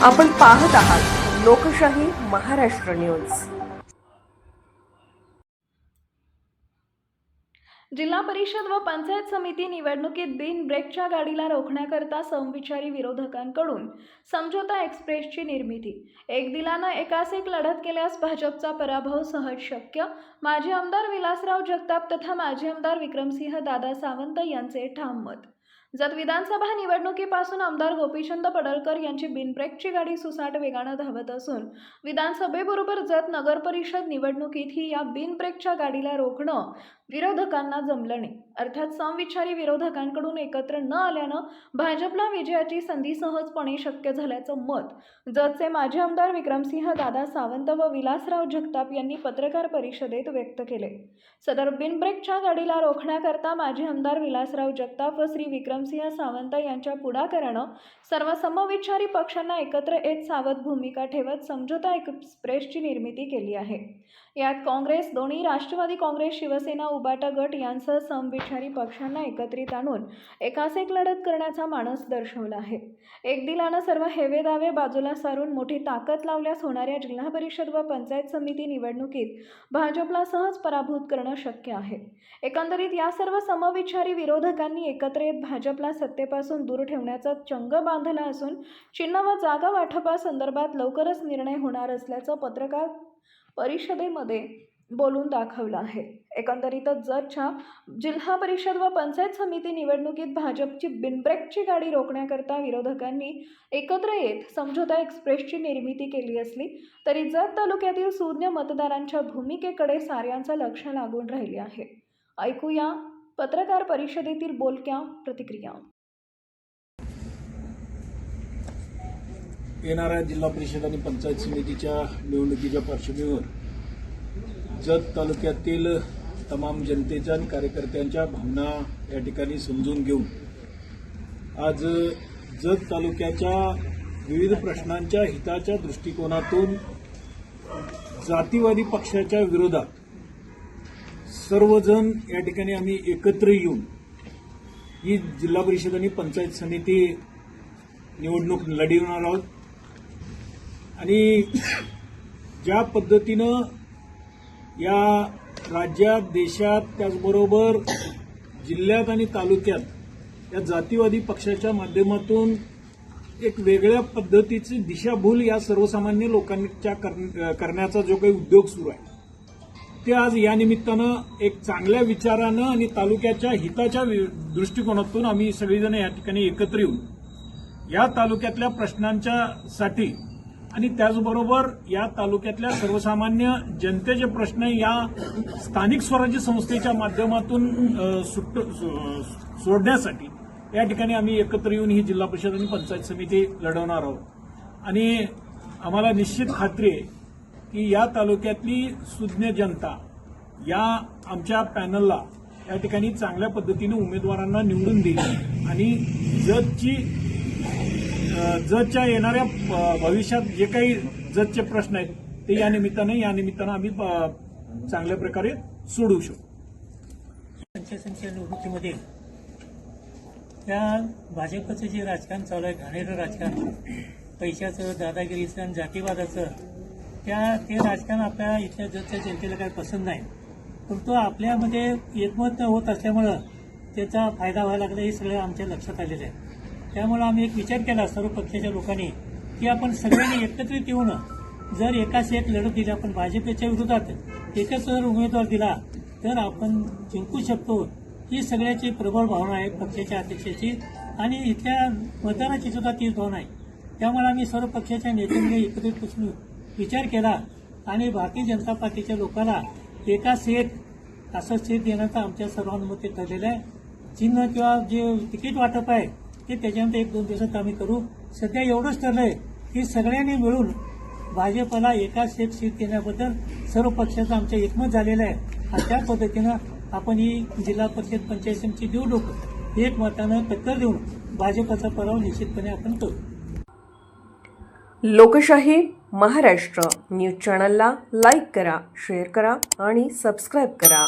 आपण पाहत आहात लोकशाही महाराष्ट्र न्यूज। जिल्हा परिषद व पंचायत समिती निवडणुकीत बिन ब्रेकच्या गाडीला रोखण्याकरता समविचारी विरोधकांकडून समझोता एक्सप्रेसची निर्मिती। एक दिलानं एकास एक लढत केल्यास भाजपचा पराभव सहज शक्य। माजी आमदार विलासराव जगताप तथा माजी आमदार विक्रमसिंह दादा सावंत यांचे ठाम मत। जत विधानसभा निवडणुकीपासून आमदार गोपीचंद पडळकर यांची बिनब्रेकची गाडी सुसाट वेगाने धावत असून विधानसभेबरोबर जत नगर परिषद निवडणुकीतही या बिनब्रेकच्या गाडीला रोखणं विरोधकांना जमलं नाही। अर्थात समविचारी विरोधकांकडून एकत्र न आल्यानं भाजपला विजयाची संधी सहजपणे शक्य झाल्याचं मत जतचे माजी आमदार विक्रमसिंह दादा सावंत व विलासराव जगताप यांनी पत्रकार परिषदेत व्यक्त केले। सदर बिनब्रेकच्या गाडीला रोखण्याकरता माजी आमदार विलासराव जगताप व श्री विक्रमसिंह सावंत यांच्या पुढाकारानं सर्व समविचारी पक्षांना एकत्र येत सावध भूमिका ठेवत समझोता एक्सप्रेसची निर्मिती केली आहे। यात काँग्रेस, दोन्ही राष्ट्रवादी काँग्रेस, शिवसेना, उबाटा गट यांसह समविचारी पक्षांना एकत्रित आणून एकास एक लढत करण्याचा मानस दर्शवला आहे। एक दिलानं सर्व हेवे दावे बाजूला सारून मोठी ताकद लावल्यास होणाऱ्या जिल्हा परिषद व पंचायत समिती निवडणुकीत भाजपला सहज पराभूत करणं शक्य आहे। एकंदरीत या सर्व समविचारी विरोधकांनी एकत्र येत भाजपला सत्तेपासून दूर ठेवण्याचा चंग बांधला असून चिन्ह व जागा वाटपासंदर्भात लवकरच निर्णय होणार असल्याचं पत्रकार परिषदेमध्ये बोलून दाखवलं आहे। एकंदरीतच जतच्या जिल्हा परिषद व पंचायत समिती निवडणुकीत भाजपची बिनब्रेकची गाडी रोखण्याकरता विरोधकांनी एकत्र येत समझोता एक्सप्रेसची निर्मिती केली असली तरी जत तालुक्यातील शून्य मतदारांच्या भूमिकेकडे साऱ्यांचं लक्ष लागून राहिले आहे। ऐकूया पत्रकार परिषदेतील बोलक्या प्रतिक्रिया। येणाऱ्या जिल्हा परिषद आणि पंचायत समितीच्या निवडणुकीच्या पार्श्वभूमीवर जत तालुक्यातील तमाम जनतेच्या आणि कार्यकर्त्यांच्या भावना या ठिकाणी समजून घेऊन आज जत तालुक्याच्या विविध प्रश्नांच्या हिताच्या दृष्टिकोनातून जातीवादी पक्षाच्या विरोधात सर्वजण या ठिकाणी आम्ही एकत्र येऊन ही जिल्हा परिषद आणि पंचायत समिती निवडणूक लढवणार आहोत। आणि ज्या पद्धतीनं या राज्यात, देशात, त्याचबरोबर जिल्ह्यात आणि तालुक्यात या जातीवादी पक्षाच्या माध्यमातून एक वेगळ्या पद्धतीची दिशाभूल या सर्वसामान्य लोकांच्या करण्याचा जो काही उद्योग सुरू आहे ते आज या निमित्तानं एक चांगल्या विचारानं आणि तालुक्याच्या हिताच्या दृष्टिकोनातून आम्ही सगळेजण या ठिकाणी एकत्र येऊन या तालुक्यातल्या प्रश्नांच्यासाठी आणि त्याचबरोबर या तालुक्यातल्या सर्वसामान्य जनतेचे प्रश्न या स्थानिक स्वराज्य संस्थेच्या माध्यमातून सोडण्यासाठी या ठिकाणी आम्ही एकत्र येऊन ही जिल्हा परिषद आणि पंचायत समिती लढवणार आहोत। आणि आम्हाला निश्चित खात्री आहे की या तालुक्यातली सुज्ञ जनता या आमच्या पॅनलला या ठिकाणी चांगल्या पद्धतीने उमेदवारांना निवडून देईल आणि जतच्या येणाऱ्या भविष्यात जे काही जतचे प्रश्न आहेत ते या निमित्तानं आम्ही चांगल्या प्रकारे सोडवू शकतो। पंचायत समिती निवडणुकीमध्ये त्या भाजपचं जे राजकारण चालू आहे, घाणेरडं राजकारण, पैशाचं, दादागिरीचं आणि जातीवादाचं, ते राजकारण आपल्या इथल्या जतच्या जनतेला काही पसंत नाही। परंतु आपल्यामध्ये एकमत होत असल्यामुळं त्याचा फायदा व्हायला लागला हे सगळं आमच्या लक्षात आलेलं आहे। त्यामुळे आम्ही एक विचार केला सर्व पक्षाच्या लोकांनी की आपण सगळ्यांनी एकत्रित येऊन जर एकाच एक लढत दिली, आपण भाजपच्या विरोधात एकच जर उमेदवार दिला तर आपण जिंकू शकतो, ही सगळ्याची प्रबळ भावना आहे पक्षाच्या अध्यक्षाची आणि इथल्या मतदाराची सुद्धा तीच भावना आहे। त्यामुळे आम्ही सर्व पक्षाच्या नेत्यांनी एकत्रित बसून विचार केला आणि भारतीय जनता पार्टीच्या लोकांना एकाच एक असं सीट देण्याचा आमच्या सर्वानुमते ठरलेलं आहे। चिन्ह किंवा जे तिकीट वाटप आहे ते त्याच्यानंतर 1-2 दिवसात आम्ही करू। सध्या एवढंच ठरलंय की सगळ्यांनी मिळून भाजपला एकाच एक सीट देण्याबद्दल सर्व पक्षाचं आमचं एकमत झालेलं आहे आणि त्या पद्धतीनं आपण ही जिल्हा परिषद पंचायत समिती निवडणूक एकमतानं टक्कर देऊन भाजपचा पराभव निश्चितपणे आपण करू। लोकशाही महाराष्ट्र न्यूज चॅनलला लाईक करा, शेअर करा आणि सबस्क्राईब करा।